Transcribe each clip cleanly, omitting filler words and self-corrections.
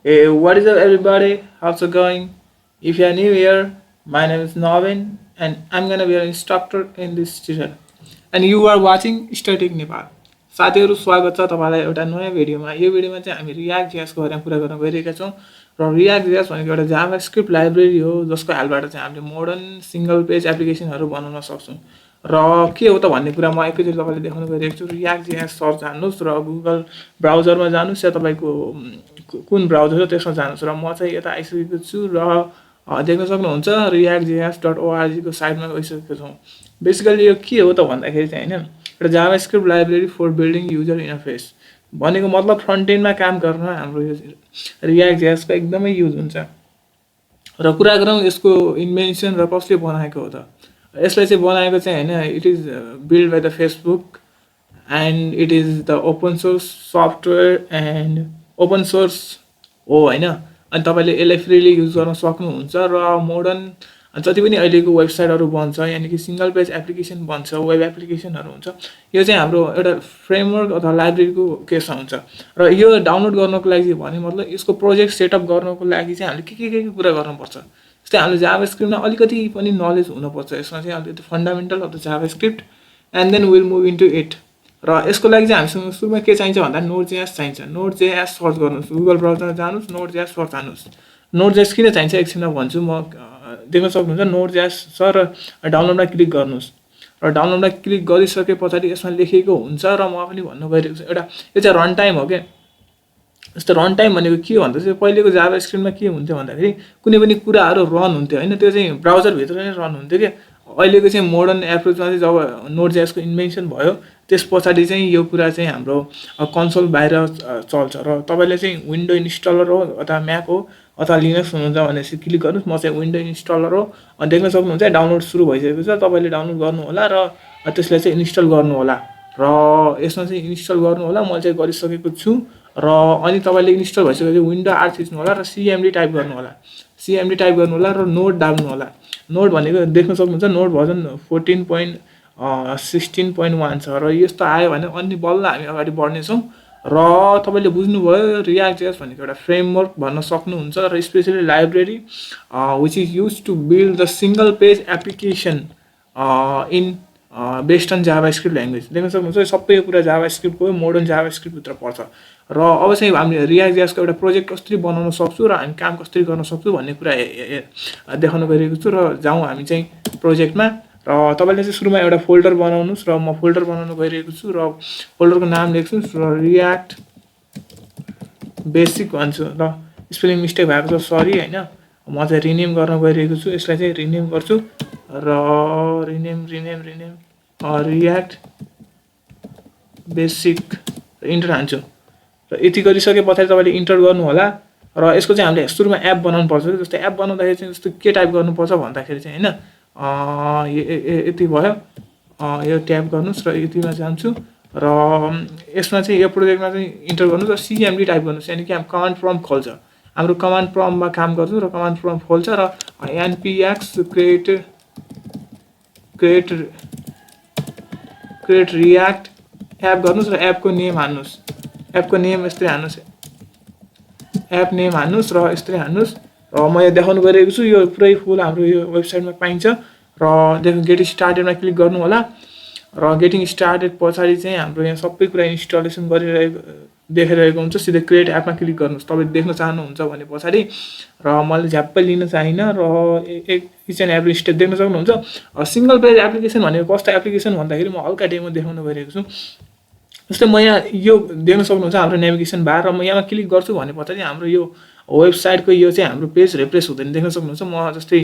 Hey, what is up, everybody? How's it going? If you are new here, my name is Navin, and I'm gonna be an instructor in this tutorial. And you are watching StudyTech Nepal. साथीहरू स्वागत छ तपाईलाई एउटा नयाँ भिडियोमा। यो भिडियोमा चाहिँ हामी रियाक्ट जेएस को बारेमा कुरा गर्न गइरहेका छौं र रियाक्ट जेएस भनेको एउटा जाभास्क्रिप्ट लाइब्रेरी हो जसको हेल्पबाट चाहिँ हामीले मोडर्न सिंगल पेज एप्लिकेसनहरू बनाउन सक्छौं। र के हो त भन्ने कुरा म एकैचोटी तपाईलाई देखाउन गइरहेको छु। रियाक्ट जेएस सर्च हान्नुस् र गुगल ब्राउजरमा जानुस् या तपाईको कुन ब्राउजर हो त्यसमा जानुस् र म चाहिँ यता आइसकेको छु र देख्न सक्नुहुन्छ reactjs.org को साइटमा गइसकेको छौं। बेसिकली यो के हो त भन्दाखेरि चाहिँ हैन एउटा JavaScript library for building user interface भनेको मतलब फ्रन्ट एन्डमा काम गर्न हाम्रो यो रियाक्ट जेएस को एकदमै युज हुन्छ। र कुरा गरौँ यसको इन्भेन्सन र कसले बनाएको हो त। यसलाई चाहिँ बनाएको चाहिँ हैन it is build by the Facebook and it is the open source software and open source हो हैन। अनि तपाईले यसलाई फ्रीली युज गर्न सक्नुहुन्छ र मोडर्न जति पनि अहिलेको वेबसाइटहरु बन्छ यानी कि सिंगल पेज एप्लिकेसन बन्छ वेब एप्लिकेसनहरु हुन्छ यो चाहिँ हाम्रो एउटा फ्रेमवर्क अथवा लाइब्रेरीको केसमा हुन्छ। र यो डाउनलोड गर्नको लागि भने मतलब यसको प्रोजेक्ट सेटअप गर्नको लागि चाहिँ हामीले के कुरा गर्नुपर्छ। जस्तै हामीले जाभास्क्रिप्टमा अलिकति पनि नलेज हुनुपर्छ। यसमा चाहिँ अलिकति fundamental of the JavaScript and then will move into इट। र यसको लागि चाहिँ हामीसँग सुरुमा के चाहिन्छ भन्दा नोड.js चाहिन्छ। नोड.js सर्च गर्नुस्, गुगल ब्राउजरमा जानुस्, नोड.js सर्च हान्नुस्। नोड.js किन चाहिन्छ एकछिनमा भन्छु म। देख्न सक्नुहुन्छ नोड.js छ र डाउनलोडमा क्लिक गर्नुस् र डाउनलोडमा क्लिक गरिसकेपछि यसमा लेखेको हुन्छ र म पनि भन्नु गइरहेको छु एउटा यो चाहिँ रन टाइम हो के। जस्तो रन टाइम भनेको के भन्दा चाहिँ पहिलेको जाभास्क्रिप्टमा के हुन्थ्यो भन्दाखेरि कुनै पनि कुराहरु रन हुन्थ्यो हैन त्यो चाहिँ ब्राउजर भित्र नै रन हुन्थ्यो के। अहिलेको चाहिँ मोडर्न एप्रोचमा चाहिँ जब नोड.js को इन्भेन्सन भयो त्यसपछि चाहिँ यो कुरा चाहिँ हाम्रो कन्सोल बाहिर चल्छ र तपाईले चाहिँ विन्डो इन्स्टलर हो अथवा म्याक हो अथवा लिनक्स हुनुहुन्छ भनेपछि क्लिक गर्नुस्। म चाहिँ विन्डो इन्स्टलर हो अनि देख्न सक्नुहुन्छ डाउनलोड सुरु भइसकेको छ। तपाईले डाउनलोड गर्नु होला र त्यसलाई चाहिँ इन्स्टल गर्नु होला र यसमा चाहिँ इन्स्टल गर्नु होला। म चाहिँ गरिसकेको छु र अनि तपाईले इन्स्टल भइसकेपछि विन्डो आर थिच्नु होला र सीएमडी टाइप गर्नु होला। सीएमडी टाइप गर्नु होला र नोड डाल्नु होला। नोड भनेको देख्न सक्नुहुन्छ नोड भर्जन 14.16.1 छ र यस्तो आयो भने अनि बल्ल हामी अगाडि बढ्ने छौं। र तपाईले बुझ्नुभयो रियाक्ट जेएस भनेको एउटा फ्रेमवर्क भन्न सक्नुहुन्छ र specially library which is used to build the single page application in based on JavaScript language. देख्न सक्नुहुन्छ सबै कुरा जाभास्क्रिप्टको मोडर्न जाभास्क्रिप्ट भित्र पर्छ। र अब चाहिँ हामीले रियाक्ट जेएस को एउटा प्रोजेक्ट कसरी बनाउन सक्छु र हामी काम कसरी गर्न सक्छु भन्ने कुरा देखाउन गइरहेको छु। र जाउँ हामी चाहिँ प्रोजेक्टमा र तपाईले चाहिँ सुरुमा एउटा फोल्डर बनाउनुस् र म फोल्डर बनाउन गइरहेको छु र फोल्डरको नाम लेख्नुस् र रियाक्ट बेसिक भन्छु र स्पेलिङ मिस्टेक भएको छ सरी हैन। म चाहिँ रिनेम गर्न गइरहेको छु। यसलाई चाहिँ रिनेम गर्छु र रिनेम रियाक्ट बेसिक इन्टर हान्छु र यति गरिसकेपछि तपाईले इन्टर गर्नु होला। र यसको चाहिँ हामीले सुरुमा एप बनाउनु पर्छ। जस्तै एप बनाउँदाखेरि चाहिँ जस्तो के टाइप गर्नुपर्छ भन्दाखेरि चाहिँ हैन यति भयो यो ट्याब गर्नुस् र यतिमा जान्छु र यसमा चाहिँ यो प्रोजेक्टमा चाहिँ इन्टर गर्नुस् र सीएमडी टाइप गर्नुस् यानी कि हामी कमान्ड प्रम्प्ट खोल्छ। हाम्रो कमान्ड प्रम्प्टमा काम गर्छौं र कमान्ड प्रम्प्ट खोल्छ र npx create react एप गर्नुस् र एपको नेम हान्नुस्। एपको नेम यस्तै हान्नुस्, एप नेम हान्नुस् र यस्तै हान्नुस्। र म यहाँ देखाउन गइरहेको छु यो पुरै फुल हाम्रो यो वेबसाइटमा पाइन्छ। र गेट स्टार्टेडमा क्लिक गर्नु होला र गेटिङ स्टार्टेड पछाडी चाहिँ हाम्रो यहाँ सबै कुरा इन्स्टलेसन गरिरहेको देखाइरहेको हुन्छ। सिधै क्रिएट एपमा क्लिक गर्नुस् तपाईले देख्न चाहनुहुन्छ भने पछाडी। र मैले झ्याप्पै लिन चाहिन र इच एन्ड एभ्री स्टेप देख्न सक्नुहुन्छ। सिंगल पेज एप्लिकेसन भनेको कस्तो एप्लिकेसन भन्दाखेरि म हल्का डेमो देखाउन गइरहेको छु। जस्तै म यहाँ यो देख्न सक्नुहुन्छ हाम्रो नेभिगेसन बार र म यहाँ क्लिक गर्छु भने पछाडी हाम्रो यो वेबसाइटको यो चाहिँ हाम्रो पेज रिफ्रेश हुँदैन। देख्न सक्नुहुन्छ म जस्तै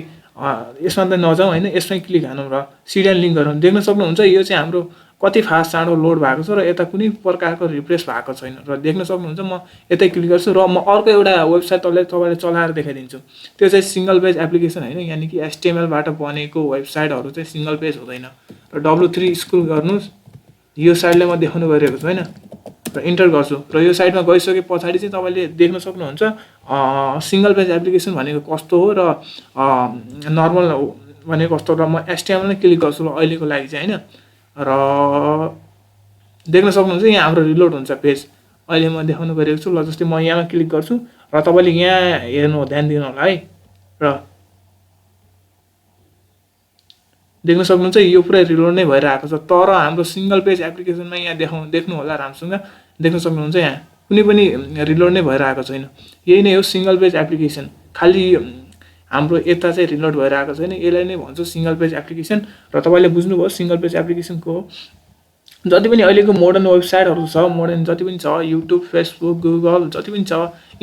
यसमा त नजाउँ हैन यसमै क्लिक हानौं र सिरियल लिंक गरौँ। देख्न सक्नुहुन्छ यो चाहिँ हाम्रो कति फास्ट चाँडो लोड भएको छ र यता कुनै प्रकारको रिफ्रेश भएको छैन र देख्न सक्नुहुन्छ म यतै क्लिक गर्छु र म अर्को एउटा वेबसाइट तपाईले चलाएर देखाइदिन्छु। त्यो चाहिँ सिंगल पेज एप्लिकेसन हैन यानी कि HTML बाट बनेको वेबसाइटहरु चाहिँ सिंगल पेज हुँदैन। र W3 स्क्रोल गर्नुस् यो साइडले म देखाउन गइरहेको छु हैन र इन्टर गर्छु र यो साइडमा गइसके पछाडी चाहिँ तपाईले देख्न सक्नुहुन्छ सिंगल पेज एप्लिकेसन भनेको कस्तो हो र नर्मल भनेको कस्तो र म HTML नै क्लिक गर्छु ल अहिलेको लागि चाहिँ हैन। र देख्न सक्नुहुन्छ यहाँ हाम्रो रिलोड हुन्छ पेज अहिले म देखाउन गइरहेको छु ल। जस्तै म यहाँमा क्लिक गर्छु र तपाईँले यहाँ हेर्नु ध्यान दिनु होला है। र देख्न सक्नुहुन्छ यो पुरै रिलोड नै भइरहेको छ, तर हाम्रो सिङ्गल पेज एप्लिकेसनमा यहाँ देख्नु होला राम्रोसँग देख्न सक्नुहुन्छ यहाँ कुनै पनि रिलोड नै भइरहेको छैन। यही नै हो सिङ्गल पेज एप्लिकेसन, खालि हाम्रो यता चाहिँ रिलोड भइरहेको छैन, यसलाई नै भन्छ सिङ्गल पेज एप्लिकेसन। र तपाईँले बुझ्नुभयो सिङ्गल पेज एप्लिकेसनको जति पनि अहिलेको मोडर्न वेबसाइटहरू छ, मोडर्न जति पनि छ, युट्युब, फेसबुक, गुगल जति पनि छ,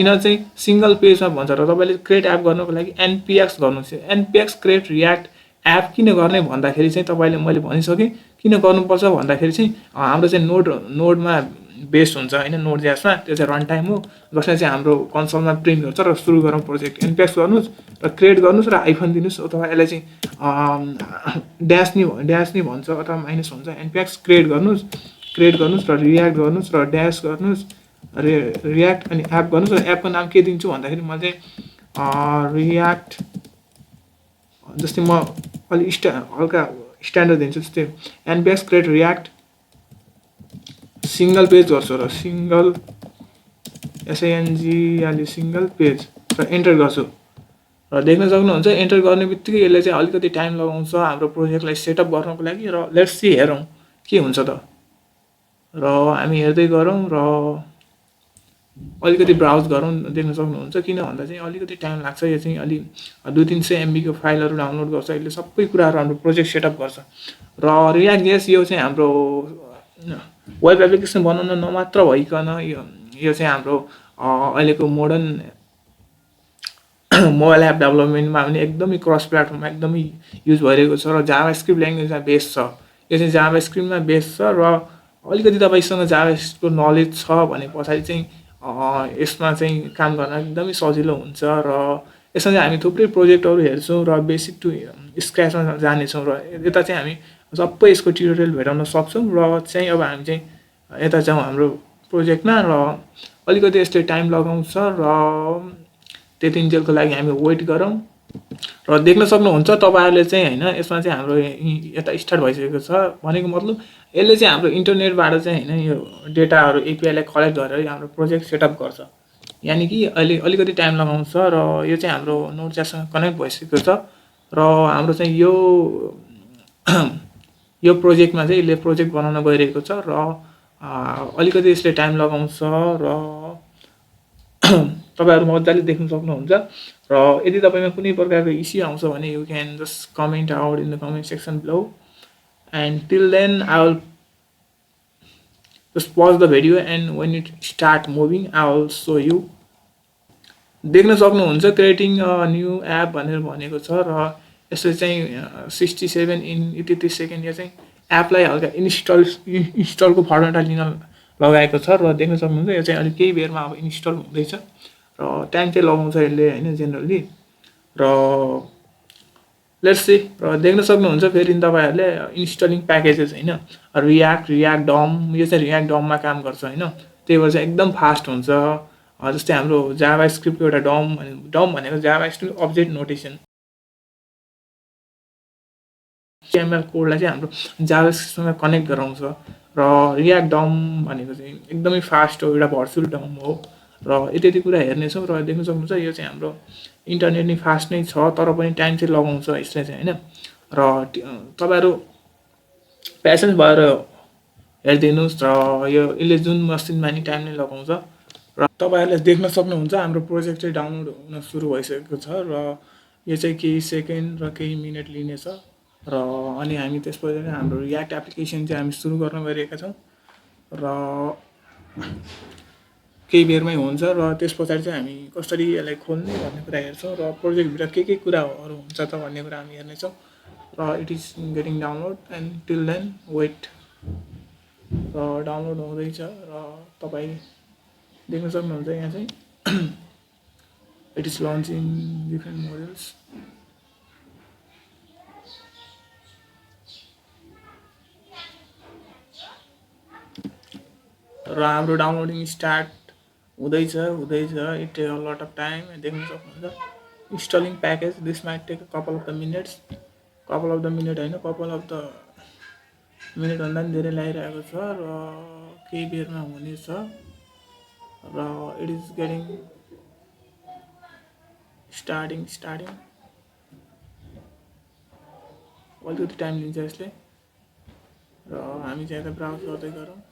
यिनीहरू चाहिँ सिङ्गल पेजमा भन्छ। र तपाईँले क्रिएट एप गर्नको लागि एनपिएक्स गर्नुहोस्। एनपिएक्स क्रिएट रियाक्ट एप किन गर्ने भन्दाखेरि चाहिँ तपाईँले मैले भनिसकेँ किन गर्नुपर्छ भन्दाखेरि चाहिँ हाम्रो चाहिँ नोडमा बेस्ड हुन्छ होइन, नोड जेएसमा, त्यो चाहिँ रन टाइम हो जसले चाहिँ हाम्रो कन्सोलमा प्रिन्ट गर्छ। र सुरु गरौँ प्रोजेक्ट, एनपिएक्स गर्नुहोस् र क्रिएट गर्नुहोस् र आइफोन दिनुहोस्, अथवा यसलाई चाहिँ ड्यास नि भन्छ अथवा माइनस भन्छ। एनपिएक्स क्रिएट गर्नुहोस् र रियाक्ट गर्नुहोस् र ड्यास गर्नुहोस्, रियाक्ट अनि एप गर्नुहोस्। र एपको नाम के दिन्छु भन्दाखेरि म चाहिँ रियाक्ट, जस्तै म अलिक हल्का स्ट्यान्डर्ड दिन्छु, जस्तै एनपिएक्स क्रिएट रियाक्ट सिङ्गल पेज गर्छु र सिङ्गल एसएनजिएलई सिङ्गल पेज र एन्टर गर्छु। र देख्न सक्नुहुन्छ एन्टर गर्ने बित्तिकै यसले चाहिँ अलिकति टाइम लगाउँछ हाम्रो प्रोजेक्टलाई सेटअप गर्नको लागि। र लेट्स सी, हेरौँ के हुन्छ त। र हामी हेर्दै गरौँ र अलिकति ब्राउज गरौँ। देख्न सक्नुहुन्छ किन भन्दा चाहिँ अलिकति टाइम लाग्छ, यो चाहिँ अलि 200-300 MB को फाइलहरू डाउनलोड गर्छ, यसले सबै कुराहरू हाम्रो प्रोजेक्ट सेटअप गर्छ। र रियाक्ट जेएस यो चाहिँ हाम्रो वेब एप्लिकेसन बनाउन नमात्र भइकन यो चाहिँ हाम्रो अहिलेको मोडर्न मोबाइल एप डेभलपमेन्टमा पनि एकदमै क्रस प्लेटफर्ममा एकदमै युज भइरहेको छ। र जाभास्क्रिप्ट ल्याङ्ग्वेजमा बेस्ड छ, यो चाहिँ जाभास्क्रिप्टमा बेस्ड छ। र अलिकति तपाईँसँग जाभास्क्रिप्टको नलेज छ भने पछाडि चाहिँ यसमा चाहिँ काम गर्न एकदमै सजिलो हुन्छ। र यसमा चाहिँ हामी थुप्रै प्रोजेक्टहरू हेर्छौँ र बेसिक टु स्क्रैचमा जानेछौँ। र यता चाहिँ हामी सबै यसको ट्युटोरियल भेटाउन सक्छौँ। र चाहिँ अब हामी चाहिँ यता जाउँ हाम्रो प्रोजेक्टमा, र अलिकति यसले टाइम लगाउँछ र त्यतिन्जेलको लागि हामी वेट गरौँ। र देख्न सक्नुहुन्छ तपाईँहरूले चाहिँ होइन, यसमा चाहिँ हाम्रो यता स्टार्ट भइसकेको छ। भनेको मतलब यसले चाहिँ हाम्रो इन्टरनेटबाट चाहिँ होइन यो डेटाहरू एपिआईलाई कलेक्ट गरेर हाम्रो प्रोजेक्ट सेटअप गर्छ। यानि कि अहिले अलिकति टाइम लगाउँछ। र यो चाहिँ हाम्रो नोड जेएससँग कनेक्ट भइसकेको छ। र हाम्रो चाहिँ यो प्रोजेक्टमा चाहिँ यसले प्रोजेक्ट बनाउन गइरहेको छ। र अलिकति यसले टाइम लगाउँछ। र तपाईँहरू मजाले देख्न सक्नुहुन्छ। र यदि तपाईँमा कुनै प्रकारको इस्यु आउँछ भने you can just comment out in the comment section below, and till then I will just pause the video and when it start moving I will show you. देख्न सक्नुहुन्छ क्रिएटिङ न्यू एप भनेर भनेको छ। र यसले चाहिँ 67 in 33 second यो चाहिँ एपलाई हल्का इन्स्टलको फर्मेटमा लिन लगाएको छ। र देख्न सक्नुहुन्छ यो चाहिँ अलिक केही बेरमा अब इन्स्टल हुँदैछ। र टाइम चाहिँ लगाउँछ यसले होइन जेनरली। र लेट्स सी, र देख्न सक्नुहुन्छ फेरि तपाईँहरूले इन्स्टलिङ प्याकेजेस होइन, रियाक्ट डम, यो चाहिँ रियाक्ट डममा काम गर्छ होइन, त्यही भएर चाहिँ एकदम फास्ट हुन्छ। जस्तै हाम्रो जाभास्क्रिप्टको एउटा डम भनेको जाभास्क्रिप्ट अब्जेक्ट नोटेसन, एचटिएमएल कोडलाई चाहिँ हाम्रो जाभास्क्रिप्टसँग कनेक्ट गराउँछ। र रियाक्ट डम भनेको चाहिँ एकदमै फास्ट हो, एउटा भर्चुअल डम हो। र यति कुरा हेर्नेछौँ। र देख्न सक्नुहुन्छ यो चाहिँ हाम्रो इन्टरनेट नै फास्ट नै छ, तर पनि टाइम चाहिँ लगाउँछ यसले चाहिँ होइन। र तपाईँहरू पेसेन्स भएर हेरिदिनुहोस्। र यसले जुन मसिनमा नि टाइम नै लगाउँछ। र तपाईँहरूले देख्न सक्नुहुन्छ हाम्रो प्रोजेक्ट चाहिँ डाउनलोड हुन सुरु भइसकेको छ। र यो चाहिँ केही सेकेन्ड र केही मिनट लिनेछ। र अनि हामी त्यसपछि हाम्रो रियाक्ट एप्लिकेसन चाहिँ हामी सुरु गर्न गइरहेका छौँ। र केही बेरमै हुन्छ। र त्यस पछाडि चाहिँ हामी कसरी यसलाई खोल्ने भन्ने कुरा हेर्छौँ। र प्रोजेक्टभित्र के कुराहरू हुन्छ त भन्ने कुरा हामी हेर्नेछौँ। र it is getting download and till then wait. र डाउनलोड हुँदैछ। र तपाईँ देख्न सक्नुहुन्छ यहाँ चाहिँ it is launching different models. र हाम्रो डाउनलोडिङ स्टार्ट हुँदैछ। It take a lot of time. देख्न सक्नुहुन्छ installing package, this might take couple of the minute होइन, कपाल अफ द मिनटभन्दा पनि धेरै लागिरहेको छ। र केही बेरमा हुनेछ। र इट इज गेटिङ स्टार्टिङ अलिकति टाइम लिन्छ यसले र हामी चाहिँ यता ब्राउज गर्दै गरौँ।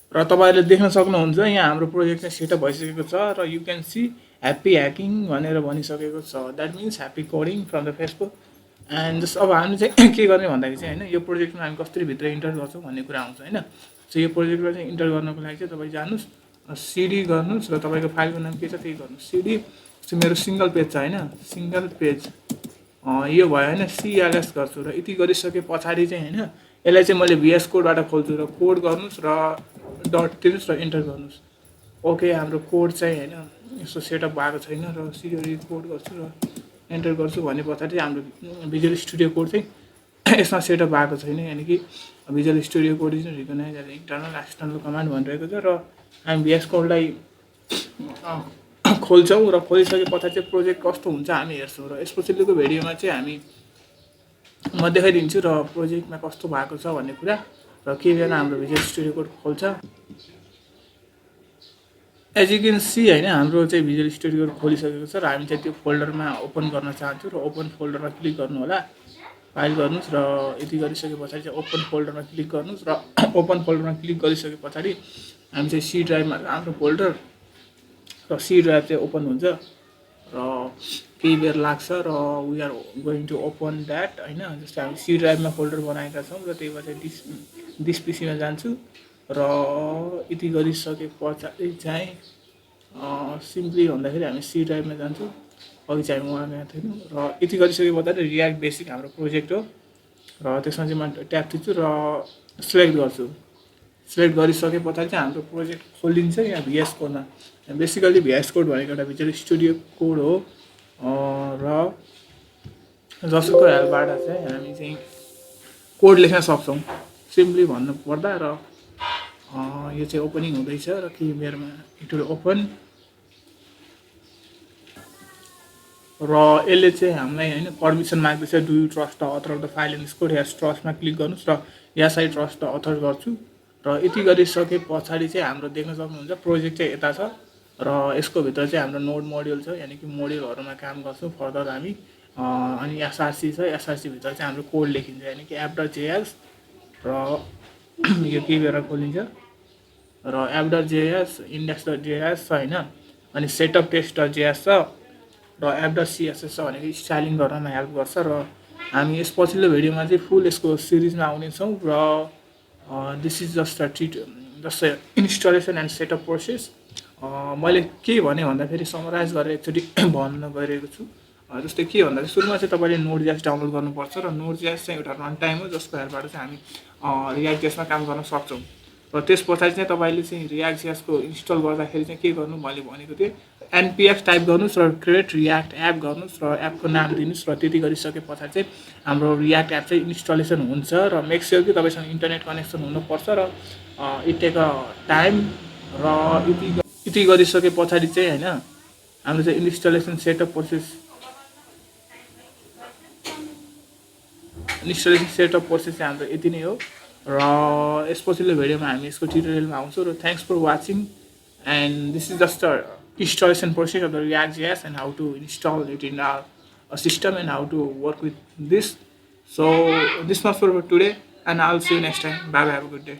र तपाईँहरूले देख्न सक्नुहुन्छ यहाँ हाम्रो प्रोजेक्ट चाहिँ सेटअप भइसकेको छ र you can see happy hacking भनेर भनिसकेको छ। That means happy coding from the Facebook. And just अब हामी चाहिँ के गर्ने भन्दाखेरि चाहिँ होइन यो प्रोजेक्टमा हामी कसरी भित्र इन्टर गर्छौँ भन्ने कुरा आउँछ होइन। सो यो प्रोजेक्टमा चाहिँ इन्टर गर्नको लागि चाहिँ तपाईँ जानुहोस् सिडी गर्नुहोस् र तपाईँको फाइलको नाम के छ त्यही गर्नुहोस् सिडी। मेरो सिङ्गल पेज छ होइन सिङ्गल पेज यो भयो होइन सिएलएस गर्छु र यति गरिसके पछाडि चाहिँ होइन यसलाई चाहिँ मैले भिएस कोडबाट खोल्छु र कोड गर्नुहोस् र डट दिनुहोस् र इन्टर गर्नुहोस्। ओके हाम्रो कोड चाहिँ होइन यस्तो सेटअप भएको छैन र सिडी कोड गर्छु र इन्टर गर्छु भने पछाडि चाहिँ हाम्रो भिजुअल स्टुडियो कोड चाहिँ यसमा सेटअप भएको छैन। यानि कि Visual Studio Code is recognise as internal external command भनिरहेको छ र हामी भिएस कोडलाई खोल्छौँ र खोलिसके पछाडि चाहिँ प्रोजेक्ट कस्तो हुन्छ हामी हेर्छौँ र यसपछिल्लोको भिडियोमा चाहिँ हामी म देखाइदिन्छु र प्रोजेक्टमा कस्तो भएको छ भन्ने कुरा र के बेला हाम्रो भिजुअल स्टुडियो कोड खोल्छ। एज यु क्यान सी होइन हाम्रो चाहिँ भिजुअल स्टुडियो कोड खोलिसकेको छ र हामी चाहिँ त्यो फोल्डरमा ओपन गर्न चाहन्छौँ र ओपन फोल्डरमा क्लिक गर्नु होला फाइल गर्नुहोस् र यति गरिसके पछाडि चाहिँ ओपन फोल्डरमा क्लिक गर्नुहोस् र ओपन फोल्डरमा क्लिक गरिसके पछाडि हामी चाहिँ सी ड्राइभमा हाम्रो फोल्डर र सी ड्राइभ चाहिँ ओपन हुन्छ र केही बेर लाग्छ र we are going to open that होइन। जस्तै हामी सी ड्राइभमा फोल्डर बनाएका छौँ र त्यही भएर चाहिँ दिस पिसीमा जान्छु र यति गरिसके पछाडि चाहिँ सिम्पली भन्दाखेरि हामी सी ड्राइभमा जान्छौँ। अघि चाहिँ हामी उहाँ गएको थियौँ र यति गरिसके पछाडि रियाक्ट बेसिक हाम्रो प्रोजेक्ट हो र त्यसमा चाहिँ म ट्याप थिच्छु र सिलेक्ट गर्छु। सिलेक्ट गरिसके पछाडि चाहिँ हाम्रो प्रोजेक्ट खोलिन्छ यहाँ भिएस कोडमा। बेसिकली भिएस कोड भनेको एउटा भिजुअल स्टुडियो कोड हो र जसको हेल्पबाट चाहिँ हामी चाहिँ कोड लेख्न सक्छौँ सिम्पली भन्नु पर्दा। र यो चाहिँ ओपनिङ हुँदैछ र केही बेरमा इट विल ओपन र यसले चाहिँ हामीलाई होइन पर्मिसन माग्दैछ do you trust the author of the file in code yes ट्रस्टमा क्लिक गर्नुहोस् र yes I trust the author गर्छु र यति गरिसके पछाडि चाहिँ हाम्रो देख्न सक्नुहुन्छ प्रोजेक्ट चाहिँ यता छ र यसको भित्र चाहिँ हाम्रो नोड मोड्युल छ यानि कि मोड्युलहरूमा काम गर्छौँ फर्दर हामी। अनि एसआरसी छ एसआरसी भित्र चाहिँ हाम्रो कोड लेखिन्छ यानि कि एप.जेएस र यो केही बेला खोलिन्छ र एप.जेएस index.js छ होइन अनि सेटअप टेस्ट.js छ र एप.css छ भनेको स्टाइलिङ गर्नमा हेल्प गर्छ र हामी यस पछिल्लो भिडियोमा चाहिँ फुल यसको सिरिजमा आउनेछौँ र this is just just installation and setup process. मैले के भने भन्दाखेरि समराइज गरेर एकचोटि भन्न गइरहेको छु। जस्तै के भन्दाखेरि सुरुमा चाहिँ तपाईँले नोड.js डाउनलोड गर्नुपर्छ र नोड.js चाहिँ एउटा रन टाइम हो जसको हेल्पबाट चाहिँ हामी रियाक्ट जेएसमा काम गर्न सक्छौँ र त्यस पछाडि चाहिँ तपाईँले चाहिँ रियाक्ट जेएसको इन्स्टल गर्दाखेरि चाहिँ के गर्नु मैले भनेको थिएँ npx टाइप गर्नुहोस् र क्रिएट रियाक्ट एप गर्नुहोस् र एपको नाम दिनुहोस् र त्यति गरिसके पछाडि चाहिँ हाम्रो रियाक्ट एप चाहिँ इन्स्टलेसन हुन्छ र मेक स्योर कि तपाईँसँग इन्टरनेट कनेक्सन हुनुपर्छ र इट टेक अ टाइम र यति गरिसके पछाडि चाहिँ होइन हाम्रो चाहिँ इन्स्टलेसन सेटअप प्रोसेस चाहिँ हाम्रो यति नै हो र यस पछिल्लो भिडियोमा हामी यसको ट्युटोरियलमा आउँछौँ र thanks for watching and this is just a installation process of the React.js and how to install it in our system and how to work with this. So this much for today and I'll see you next time. Bye bye, have a good day.